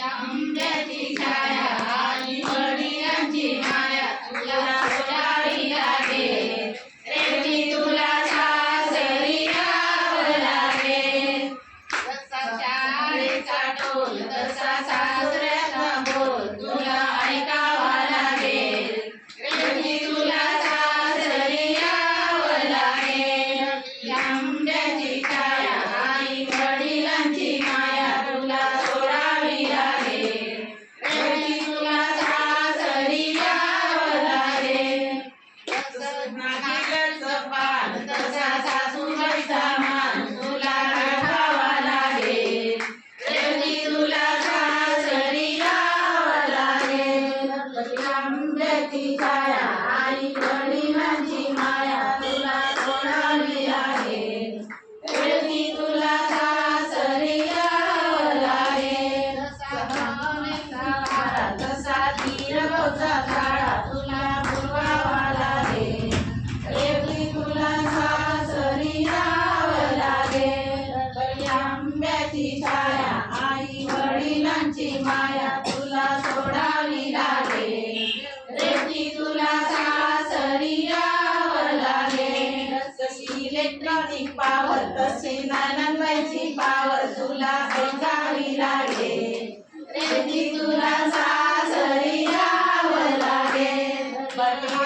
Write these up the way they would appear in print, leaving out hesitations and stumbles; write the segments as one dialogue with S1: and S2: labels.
S1: आंब्याची छाया आणि वडिलांची माया तुला सोडावी लागेल रेवती तुला सासरी यावं लागेल जसा शाळेचा ढोल तसा सासऱ्याचा बोल तुला ऐकावा लागेल रेवती तुला सासरी यावं लागेल आंब्याची छाया आणि वडिलांची माया तुला सोडावी लागेल रेवती तुला सासरी यावं लागेल नागेलचं पान तसा सासूबाईचा मान तुला राखावा लागेल रेवती तुला सासरी यावं लागेल आंब्याची छाया आणि वडिलांची माया तुला सोडावी लागेल रेवती तुला सासरी यावं लागेल तसा धीरभाऊचा काळा तुला पुरवावा लागेल रेवती तुला सासरी यावं लागेल आंब्याची छाया आई वडिलांची माया तुला सोडावी लागेल रेवती तुला सासरी यावं लागेल जशी इलेक्ट्रॉनिक पावर तशी नानंबाईची पावर तुला ऐकावी लागेल रेवती तुला सासरी यावं लागेल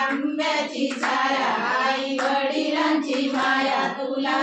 S1: आंब्याची छाया आई वडिलांची माया तुला